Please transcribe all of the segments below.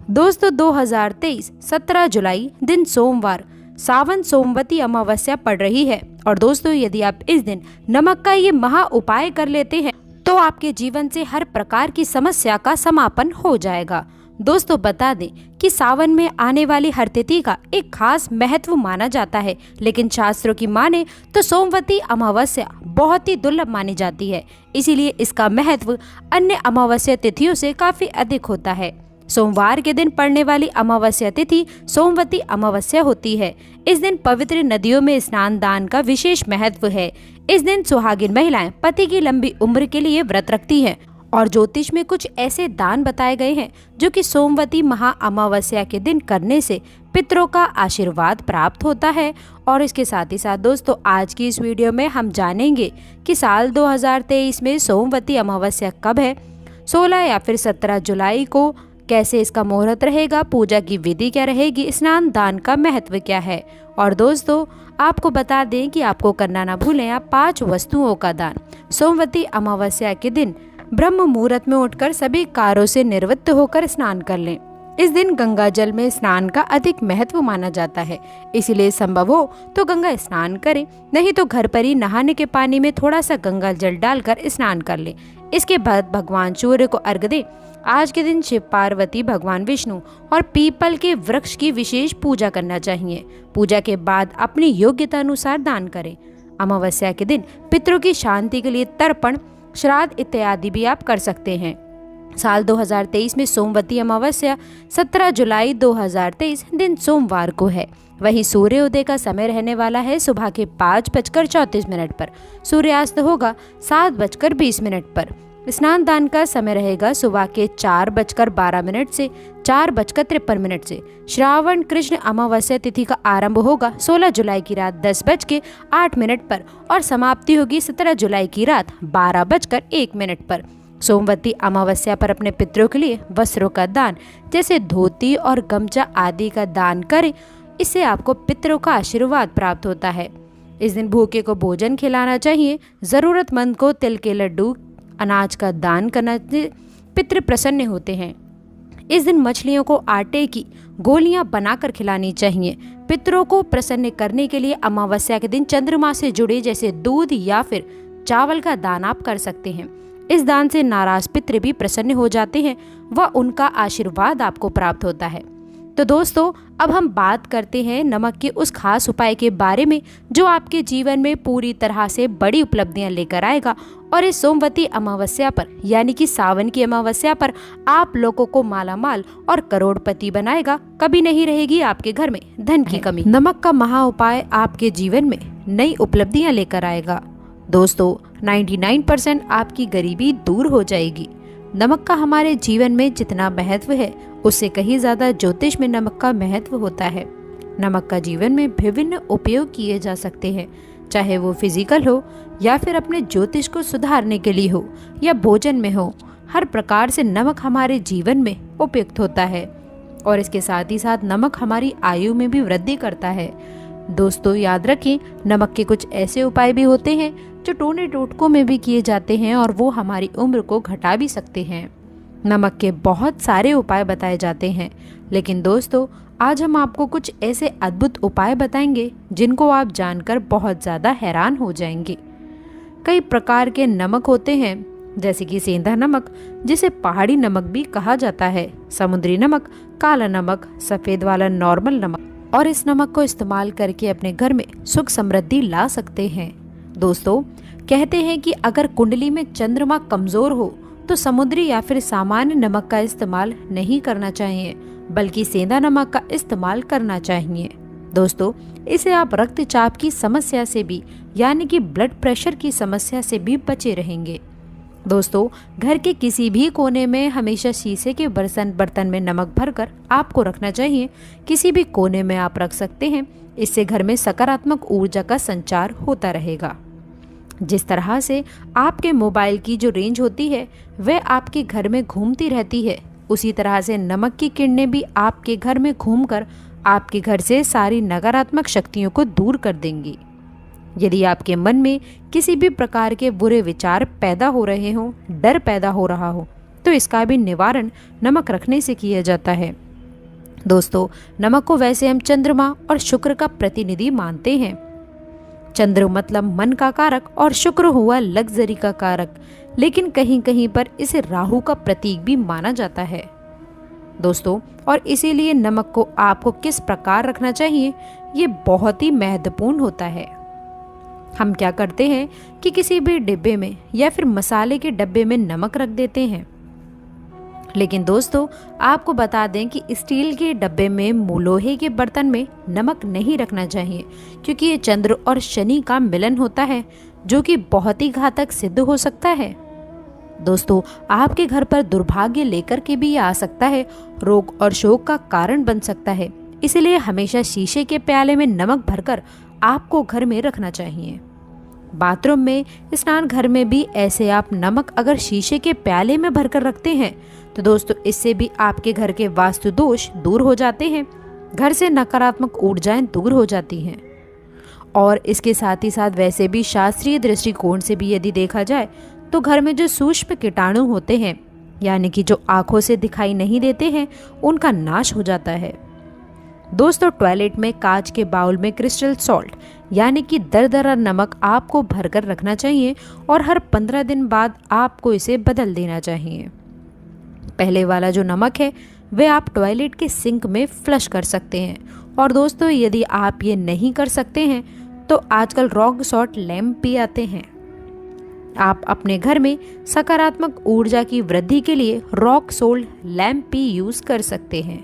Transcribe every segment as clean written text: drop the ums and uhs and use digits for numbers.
दोस्तों 2023 17 जुलाई दिन सोमवार सावन सोमवती अमावस्या पड़ रही है। और दोस्तों यदि आप इस दिन नमक का ये महा उपाय कर लेते हैं तो आपके जीवन से हर प्रकार की समस्या का समापन हो जाएगा। दोस्तों बता दें कि सावन में आने वाली हर तिथि का एक खास महत्व माना जाता है, लेकिन शास्त्रों की माने तो सोमवती अमावस्या बहुत ही दुर्लभ मानी जाती है। इसीलिए इसका महत्व अन्य अमावस्या तिथियों से काफी अधिक होता है। सोमवार के दिन पड़ने वाली अमावस्या तिथि सोमवती अमावस्या होती है। इस दिन पवित्र नदियों में स्नान दान का विशेष महत्व है। इस दिन सुहागिन महिलाएं पति की लंबी उम्र के लिए व्रत रखती हैं और ज्योतिष में कुछ ऐसे दान बताए गए हैं जो कि सोमवती महा अमावस्या के दिन करने से पितरों का आशीर्वाद प्राप्त होता है। और इसके साथ ही साथ दोस्तों आज की इस वीडियो में हम जानेंगे कि साल 2023 में सोमवती अमावस्या कब है, 16 या फिर 17 जुलाई को कैसे इसका मुहूर्त रहेगा, पूजा की विधि क्या रहेगी, स्नान दान का महत्व क्या है। और दोस्तों आपको बता दें कि आपको करना ना भूलें आप 5 वस्तुओं का दान सोमवती अमावस्या के दिन ब्रह्म मुहूर्त में उठकर सभी कार्यों से निवृत्त होकर स्नान कर लें। इस दिन गंगा जल में स्नान का अधिक महत्व माना जाता है, इसीलिए संभव हो तो गंगा स्नान करें, नहीं तो घर पर ही नहाने के पानी में थोड़ा सा गंगा जल डालकर स्नान कर लें। इसके बाद भगवान सूर्य को अर्घ्य दें। आज के दिन शिव पार्वती, भगवान विष्णु और पीपल के वृक्ष की विशेष पूजा करना चाहिए। पूजा के बाद अपनी योग्यता अनुसार दान करें। अमावस्या के दिन पितरों की शांति के लिए तर्पण, श्राद्ध इत्यादि भी आप कर सकते हैं। साल 2023 में सोमवती अमावस्या 17 जुलाई 2023 दिन सोमवार को है। वहीं सूर्योदय का समय रहने वाला है सुबह के 5:34 पर। सूर्यास्त होगा 7:20 पर। स्नान दान का समय रहेगा सुबह के 4:12 से 4:53 से। श्रावण कृष्ण अमावस्या तिथि का आरंभ होगा 16 जुलाई की रात 10:08 पर और समाप्ति होगी 17 जुलाई की रात 12:01 पर। सोमवती अमावस्या पर अपने पितरों के लिए वस्त्रों का दान जैसे धोती और गमछा आदि का दान करें। इससे आपको पितरों का आशीर्वाद प्राप्त होता है। इस दिन भूखे को भोजन खिलाना चाहिए। जरूरतमंद को तिल के लड्डू, अनाज का दान करने से पितृ प्रसन्न होते हैं। इस दिन मछलियों को आटे की गोलियां बनाकर खिलानी चाहिए। पितरों को प्रसन्न करने के लिए अमावस्या के दिन चंद्रमा से जुड़े जैसे दूध या फिर चावल का दान आप कर सकते हैं। इस दान से नाराज पितृ भी प्रसन्न हो जाते हैं व उनका आशीर्वाद आपको प्राप्त होता है। तो दोस्तों अब हम बात करते हैं नमक के उस खास उपाय के बारे में जो आपके जीवन में पूरी तरह से बड़ी उपलब्धियां लेकर आएगा और इस सोमवती अमावस्या पर यानी कि सावन की अमावस्या पर आप लोगों को मालामाल और करोड़पति बनाएगा। कभी नहीं रहेगी आपके घर में धन की कमी। नमक का महा उपाय आपके जीवन में नई उपलब्धियां लेकर आएगा। दोस्तों 99% आपकी गरीबी दूर हो जाएगी। नमक का हमारे जीवन में जितना महत्व है उससे कहीं ज्यादा ज्योतिष में नमक का महत्व होता है। नमक का जीवन में विभिन्न उपयोग किए जा सकते हैं, चाहे वो फिजिकल हो या फिर अपने ज्योतिष को सुधारने के लिए हो या भोजन में हो। हर प्रकार से नमक हमारे जीवन में उपयुक्त होता है और इसके साथ ही साथ नमक हमारी आयु में भी वृद्धि करता है। दोस्तों याद रखें नमक के कुछ ऐसे उपाय भी होते हैं जो टोने टोटकों में भी किए जाते हैं और वो हमारी उम्र को घटा भी सकते हैं। नमक के बहुत सारे उपाय बताए जाते हैं, लेकिन दोस्तों आज हम आपको कुछ ऐसे अद्भुत उपाय बताएंगे जिनको आप जानकर बहुत ज़्यादा हैरान हो जाएंगे। कई प्रकार के नमक होते हैं जैसे कि सेंधा नमक जिसे पहाड़ी नमक भी कहा जाता है, समुद्री नमक, काला नमक, सफ़ेद वाला नॉर्मल नमक, और इस नमक को इस्तेमाल करके अपने घर में सुख समृद्धि ला सकते हैं। दोस्तों कहते हैं कि अगर कुंडली में चंद्रमा कमजोर हो तो समुद्री या फिर सामान्य नमक का इस्तेमाल नहीं करना चाहिए, बल्कि सेंधा नमक का इस्तेमाल करना चाहिए। दोस्तों इसे आप रक्तचाप की समस्या से भी यानी कि ब्लड प्रेशर की समस्या से भी बचे रहेंगे। दोस्तों घर के किसी भी कोने में हमेशा शीशे के बर्तन में नमक भरकर आपको रखना चाहिए। किसी भी कोने में आप रख सकते हैं। इससे घर में सकारात्मक ऊर्जा का संचार होता रहेगा। जिस तरह से आपके मोबाइल की जो रेंज होती है वह आपके घर में घूमती रहती है, उसी तरह से नमक की किरणें भी आपके घर में घूमकर आपके घर से सारी नकारात्मक शक्तियों को दूर कर देंगी। यदि आपके मन में किसी भी प्रकार के बुरे विचार पैदा हो रहे हों, डर पैदा हो रहा हो, तो इसका भी निवारण नमक रखने से किया जाता है। दोस्तों, नमक को वैसे हम चंद्रमा और शुक्र का प्रतिनिधि मानते हैं। चंद्र मतलब मन का कारक और शुक्र हुआ लग्जरी का कारक, लेकिन कहीं कहीं पर इसे राहु का प्रतीक भी माना जाता है दोस्तों। और इसीलिए नमक को आपको किस प्रकार रखना चाहिए, ये बहुत ही महत्वपूर्ण होता है। हम क्या करते हैं कि किसी भी डिब्बे में या फिर मसाले के डब्बे में नमक रख देते हैं, लेकिन दोस्तों आपको बता दें कि स्टील के डब्बे में, लोहे के बर्तन में नमक नहीं रखना चाहिए, क्योंकि ये चंद्र और शनि का मिलन होता है, जो कि बहुत ही घातक सिद्ध हो सकता है। दोस्तों, आपके घर पर दुर्भाग्य लेकर के भी आ सकता है, रोग और शोक का कारण बन सकता है। इसलिए हमेशा शीशे के प्याले में नमक भरकर आपको घर में रखना चाहिए। बाथरूम में, स्नान घर में भी ऐसे आप नमक अगर शीशे के प्याले में भरकर रखते हैं तो दोस्तों इससे भी आपके घर के वास्तु दोष दूर हो जाते हैं, घर से नकारात्मक ऊर्जाएं दूर हो जाती हैं। और इसके साथ ही साथ वैसे भी शास्त्रीय दृष्टिकोण से भी यदि देखा जाए तो घर में जो सूक्ष्म कीटाणु होते हैं, यानी कि जो आंखों से दिखाई नहीं देते हैं, उनका नाश हो जाता है। दोस्तों, टॉयलेट में कांच के बाउल में क्रिस्टल सॉल्ट यानी कि दरदरा नमक आपको भरकर रखना चाहिए और हर 15 दिन बाद आपको इसे बदल देना चाहिए। पहले वाला जो नमक है वह आप टॉयलेट के सिंक में फ्लश कर सकते हैं। और दोस्तों, यदि आप ये नहीं कर सकते हैं तो आजकल रॉक सॉल्ट लैम्प भी आते हैं। आप अपने घर में सकारात्मक ऊर्जा की वृद्धि के लिए रॉक सोल्ट लैम्प भी यूज कर सकते हैं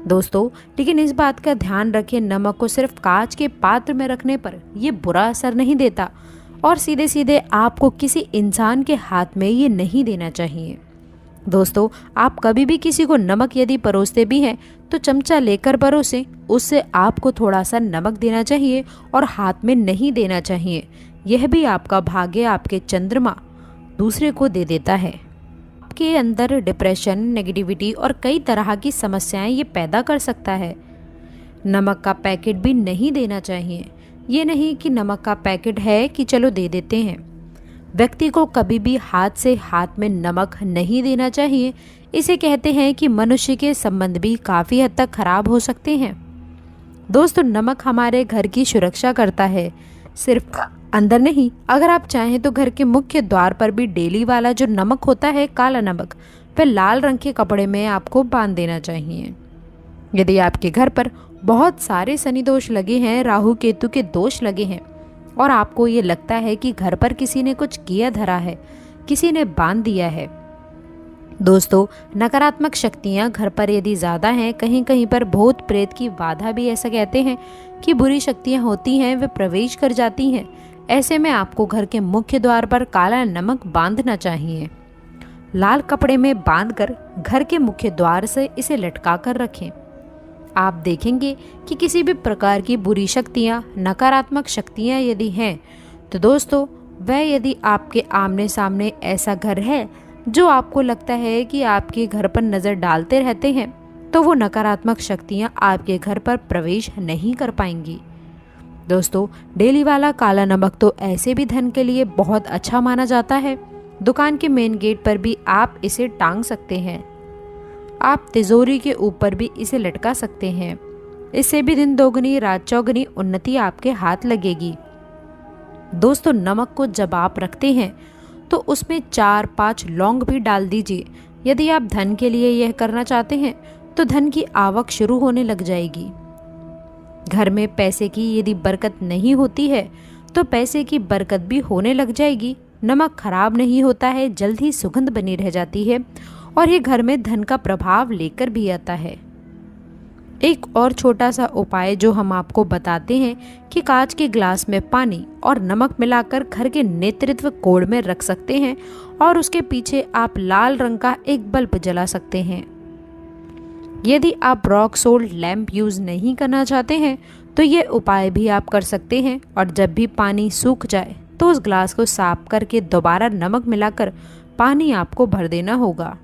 दोस्तों। लेकिन इस बात का ध्यान रखें, नमक को सिर्फ कांच के पात्र में रखने पर यह बुरा असर नहीं देता और सीधे सीधे आपको किसी इंसान के हाथ में ये नहीं देना चाहिए। दोस्तों, आप कभी भी किसी को नमक यदि परोसते भी हैं तो चमचा लेकर परोसें, उससे आपको थोड़ा सा नमक देना चाहिए और हाथ में नहीं देना चाहिए। यह भी आपका भाग्य, आपके चंद्रमा दूसरे को दे देता है। आपके अंदर डिप्रेशन, नेगेटिविटी और कई तरह की समस्याएं ये पैदा कर सकता है। नमक का पैकेट भी नहीं देना चाहिए। ये नहीं कि नमक का पैकेट है कि चलो दे देते हैं। व्यक्ति को कभी भी हाथ से हाथ में नमक नहीं देना चाहिए। इसे कहते हैं कि मनुष्य के संबंध भी काफ़ी हद तक खराब हो सकते हैं। दोस्तों, नमक हमारे घर की सुरक्षा करता है, सिर्फ अंदर नहीं। अगर आप चाहें तो घर के मुख्य द्वार पर भी डेली वाला जो नमक होता है, काला नमक, वह लाल रंग के कपड़े में आपको बांध देना चाहिए। यदि आपके घर पर बहुत सारे शनि दोष लगे हैं, राहु केतु के दोष लगे हैं और आपको ये लगता है कि घर पर किसी ने कुछ किया धरा है, किसी ने बांध दिया है, दोस्तों नकारात्मक शक्तियाँ घर पर यदि ज़्यादा हैं, कहीं कहीं पर भूत प्रेत की बाधा भी ऐसा कहते हैं कि बुरी शक्तियाँ होती हैं, वे प्रवेश कर जाती हैं। ऐसे में आपको घर के मुख्य द्वार पर काला नमक बांधना चाहिए। लाल कपड़े में बांधकर घर के मुख्य द्वार से इसे लटका कर रखें। आप देखेंगे कि किसी भी प्रकार की बुरी शक्तियाँ, नकारात्मक शक्तियाँ यदि हैं तो दोस्तों वह यदि आपके आमने सामने ऐसा घर है जो आपको लगता है कि आपके घर पर नज़र डालते रहते हैं, तो वो नकारात्मक शक्तियाँ आपके घर पर प्रवेश नहीं कर पाएंगी। दोस्तों, डेली वाला काला नमक तो ऐसे भी धन के लिए बहुत अच्छा माना जाता है। दुकान के मेन गेट पर भी आप इसे टांग सकते हैं। आप तिजोरी के ऊपर भी इसे लटका सकते हैं। इससे भी दिन दोगुनी रात चौगुनी उन्नति आपके हाथ लगेगी। दोस्तों, नमक को जब आप रखते हैं तो उसमें 4-5 लौंग भी डाल दीजिए। यदि आप धन के लिए यह करना चाहते हैं तो धन की आवक शुरू होने लग जाएगी। घर में पैसे की यदि बरकत नहीं होती है तो पैसे की बरकत भी होने लग जाएगी। नमक खराब नहीं होता है, जल्द ही सुगंध बनी रह जाती है और ये घर में धन का प्रभाव लेकर भी आता है। एक और छोटा सा उपाय जो हम आपको बताते हैं कि कांच के ग्लास में पानी और नमक मिलाकर घर के नेतृत्व कोण में रख सकते हैं और उसके पीछे आप लाल रंग का एक बल्ब जला सकते हैं। यदि आप रॉक सोल्ट लैम्प यूज़ नहीं करना चाहते हैं तो ये उपाय भी आप कर सकते हैं और जब भी पानी सूख जाए तो उस ग्लास को साफ करके दोबारा नमक मिलाकर पानी आपको भर देना होगा।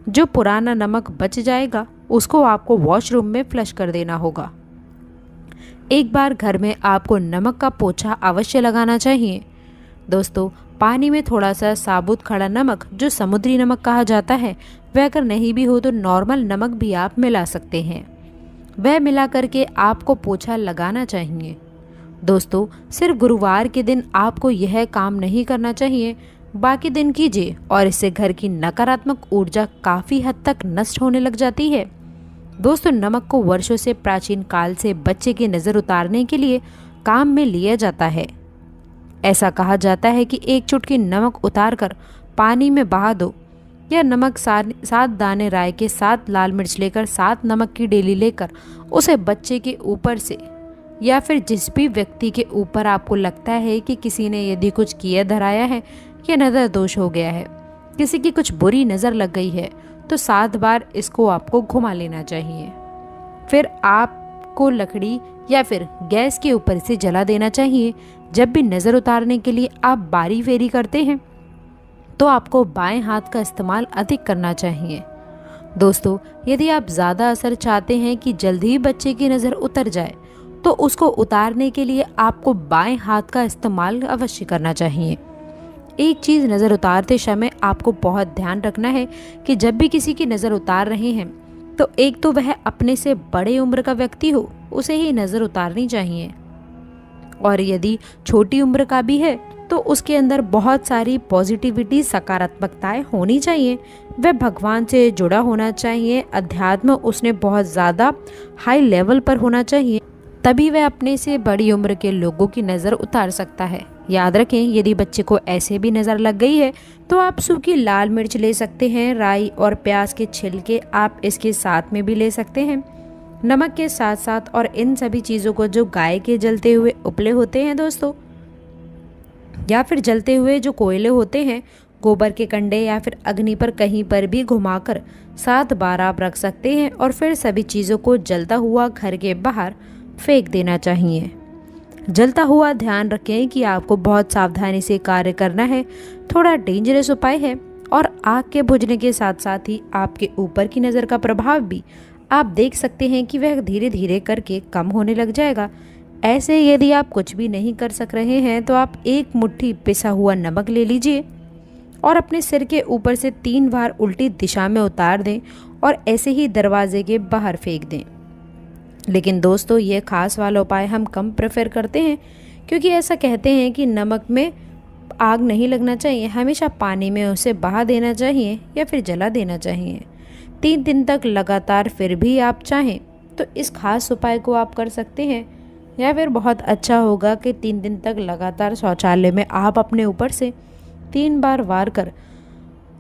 जो पुराना नमक बच जाएगा उसको आपको वॉशरूम में फ्लश कर देना होगा। एक बार घर में आपको नमक का पोछा अवश्य लगाना चाहिए। दोस्तों, पानी में थोड़ा सा साबुत खड़ा नमक जो समुद्री नमक कहा जाता है वह अगर नहीं भी हो तो नॉर्मल नमक भी आप मिला सकते हैं। वह मिला करके आपको पोछा लगाना चाहिए। दोस्तों, सिर्फ गुरुवार के दिन आपको यह काम नहीं करना चाहिए, बाकी दिन कीजिए और इससे घर की नकारात्मक ऊर्जा काफ़ी हद तक नष्ट होने लग जाती है। दोस्तों, नमक को वर्षों से प्राचीन काल से बच्चे की नज़र उतारने के लिए काम में लिया जाता है। ऐसा कहा जाता है कि एक चुटकी नमक उतारकर पानी में बहा दो, या नमक 7 दाने राई के 7 लाल मिर्च लेकर 7 नमक की डेली लेकर उसे बच्चे के ऊपर से या फिर जिस भी व्यक्ति के ऊपर आपको लगता है कि किसी ने यदि कुछ किया धराया है या नज़र दोष हो गया है, किसी की कुछ बुरी नज़र लग गई है, तो 7 बार इसको आपको घुमा लेना चाहिए। फिर आपको लकड़ी या फिर गैस के ऊपर से जला देना चाहिए। जब भी नज़र उतारने के लिए आप बारी फेरी करते हैं तो आपको बाएं हाथ का इस्तेमाल अधिक करना चाहिए। दोस्तों, यदि आप ज़्यादा असर चाहते हैं कि जल्दी ही बच्चे की नज़र उतर जाए तो उसको उतारने के लिए आपको बाएं हाथ का इस्तेमाल अवश्य करना चाहिए। एक चीज़ नज़र उतारते समय आपको बहुत ध्यान रखना है कि जब भी किसी की नज़र उतार रहे हैं तो एक तो वह अपने से बड़े उम्र का व्यक्ति हो, उसे ही नज़र उतारनी चाहिए, और यदि छोटी उम्र का भी है तो उसके अंदर बहुत सारी पॉजिटिविटी, सकारात्मकताएं होनी चाहिए। वह भगवान से जुड़ा होना चाहिए, अध्यात्म उसने बहुत ज़्यादा हाई लेवल पर होना चाहिए, तभी वह अपने से बड़ी उम्र के लोगों की नज़र उतार सकता है। याद रखें, यदि बच्चे को ऐसे भी नज़र लग गई है तो आप सूखी लाल मिर्च ले सकते हैं, राई और प्याज के छिलके आप इसके साथ में भी ले सकते हैं, नमक के साथ साथ, और इन सभी चीज़ों को जो गाय के जलते हुए उपले होते हैं दोस्तों, या फिर जलते हुए जो कोयले होते हैं, गोबर के कंडे या फिर अग्नि पर कहीं पर भी घुमाकर 7 बार आप रख सकते हैं और फिर सभी चीज़ों को जलता हुआ घर के बाहर फेंक देना चाहिए। जलता हुआ ध्यान रखें कि आपको बहुत सावधानी से कार्य करना है, थोड़ा डेंजरस उपाय है, और आग के बुझने के साथ साथ ही आपके ऊपर की नज़र का प्रभाव भी आप देख सकते हैं कि वह धीरे धीरे करके कम होने लग जाएगा। ऐसे यदि आप कुछ भी नहीं कर सक रहे हैं तो आप 1 मुट्ठी पिसा हुआ नमक ले लीजिए और अपने सिर के ऊपर से 3 बार उल्टी दिशा में उतार दें और ऐसे ही दरवाजे के बाहर फेंक दें। लेकिन दोस्तों, ये खास वाला उपाय हम कम प्रेफर करते हैं, क्योंकि ऐसा कहते हैं कि नमक में आग नहीं लगना चाहिए, हमेशा पानी में उसे बहा देना चाहिए या फिर जला देना चाहिए। 3 दिन तक लगातार फिर भी आप चाहें तो इस खास उपाय को आप कर सकते हैं, या फिर बहुत अच्छा होगा कि 3 दिन तक लगातार शौचालय में आप अपने ऊपर से 3 बार वार कर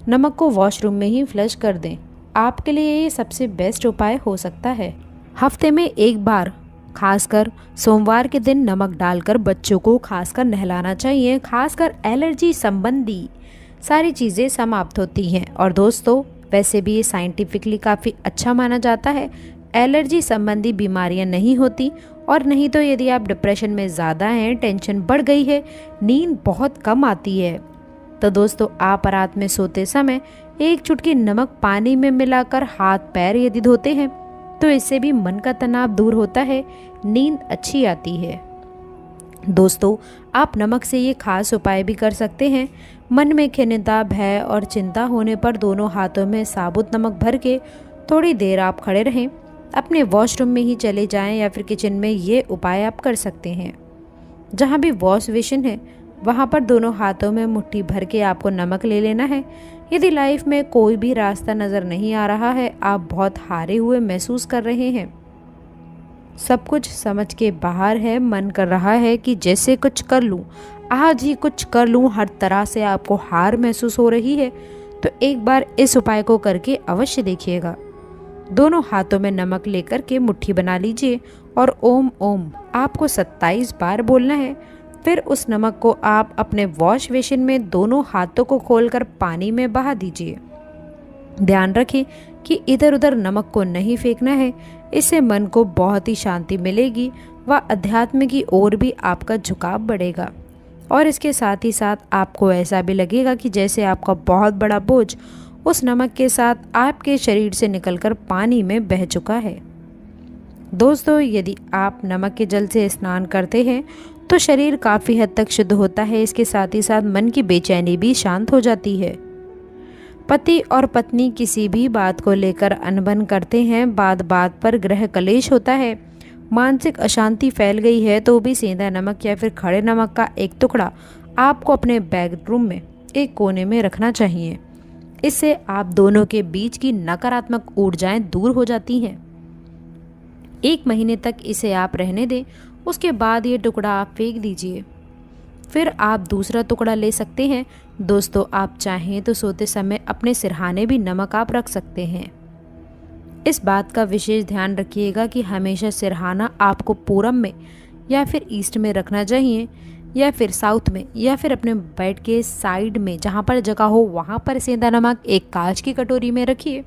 नमक को वॉशरूम में ही फ्लश कर दें। आपके लिए ये सबसे बेस्ट उपाय हो सकता है। हफ्ते में 1 बार खासकर सोमवार के दिन नमक डालकर बच्चों को खासकर नहलाना चाहिए। खासकर एलर्जी संबंधी सारी चीज़ें समाप्त होती हैं। और दोस्तों, वैसे भी ये साइंटिफिकली काफ़ी अच्छा माना जाता है, एलर्जी संबंधी बीमारियां नहीं होती। और नहीं तो यदि आप डिप्रेशन में ज़्यादा हैं, टेंशन बढ़ गई है, नींद बहुत कम आती है, तो दोस्तों आप रात में सोते समय 1 चुटकी नमक पानी में मिलाकर हाथ पैर यदि धोते हैं तो इससे भी मन का तनाव दूर होता है, नींद अच्छी आती है। दोस्तों, आप नमक से ये खास उपाय भी कर सकते हैं। मन में खिन्नता, भय और चिंता होने पर दोनों हाथों में साबुत नमक भर के थोड़ी देर आप खड़े रहें, अपने वॉशरूम में ही चले जाएं या फिर किचन में ये उपाय आप कर सकते हैं। जहाँ भी वॉश बेसिन है वहाँ पर दोनों हाथों में मुट्ठी भर के आपको नमक ले लेना है। यदि लाइफ में कोई भी रास्ता नज़र नहीं आ रहा है, आप बहुत हारे हुए महसूस कर रहे हैं, सब कुछ समझ के बाहर है, मन कर रहा है कि जैसे कुछ कर लूँ, आज ही कुछ कर लूँ, हर तरह से आपको हार महसूस हो रही है, तो एक बार इस उपाय को करके अवश्य देखिएगा। दोनों हाथों में नमक लेकर के मुट्ठी बना लीजिए और ओम ओम आपको 27 बार बोलना है। फिर उस नमक को आप अपने वॉश बेसिन में दोनों हाथों को खोलकर पानी में बहा दीजिए। ध्यान रखें कि इधर उधर नमक को नहीं फेंकना है, इससे मन को बहुत ही शांति मिलेगी व अध्यात्म की ओर भी आपका झुकाव बढ़ेगा। और इसके साथ ही साथ आपको ऐसा भी लगेगा कि जैसे आपका बहुत बड़ा बोझ उस नमक के साथ आपके शरीर से निकलकर पानी में बह चुका है। दोस्तों, यदि आप नमक के जल से स्नान करते हैं तो शरीर काफ़ी हद तक शुद्ध होता है। इसके साथ ही साथ मन की बेचैनी भी शांत हो जाती है। पति और पत्नी किसी भी बात को लेकर अनबन करते हैं, बात बात पर गृह कलेश होता है, मानसिक अशांति फैल गई है, तो भी सेंधा नमक या फिर खड़े नमक का एक टुकड़ा आपको अपने बेडरूम में एक कोने में रखना चाहिए। इससे आप दोनों के बीच की नकारात्मक ऊर्जाएं दूर हो जाती हैं। 1 महीने तक इसे आप रहने दें, उसके बाद ये टुकड़ा आप फेंक दीजिए। फिर आप दूसरा टुकड़ा ले सकते हैं। दोस्तों, आप चाहें तो सोते समय अपने सिरहाने भी नमक आप रख सकते हैं। इस बात का विशेष ध्यान रखिएगा कि हमेशा सिरहाना आपको पूरब में या फिर ईस्ट में रखना चाहिए, या फिर साउथ में, या फिर अपने बेड के साइड में जहाँ पर जगह हो वहाँ पर सेंधा नमक एक कांच की कटोरी में रखिए।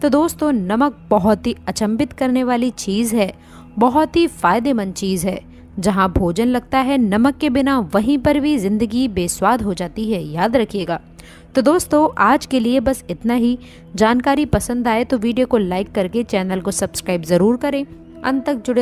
तो दोस्तों, नमक बहुत ही अचंभित करने वाली चीज़ है, बहुत ही फायदेमंद चीज़ है। जहाँ भोजन लगता है नमक के बिना, वहीं पर भी जिंदगी बेस्वाद हो जाती है, याद रखिएगा। तो दोस्तों, आज के लिए बस इतना ही। जानकारी पसंद आए तो वीडियो को लाइक करके चैनल को सब्सक्राइब ज़रूर करें। अंत तक जुड़े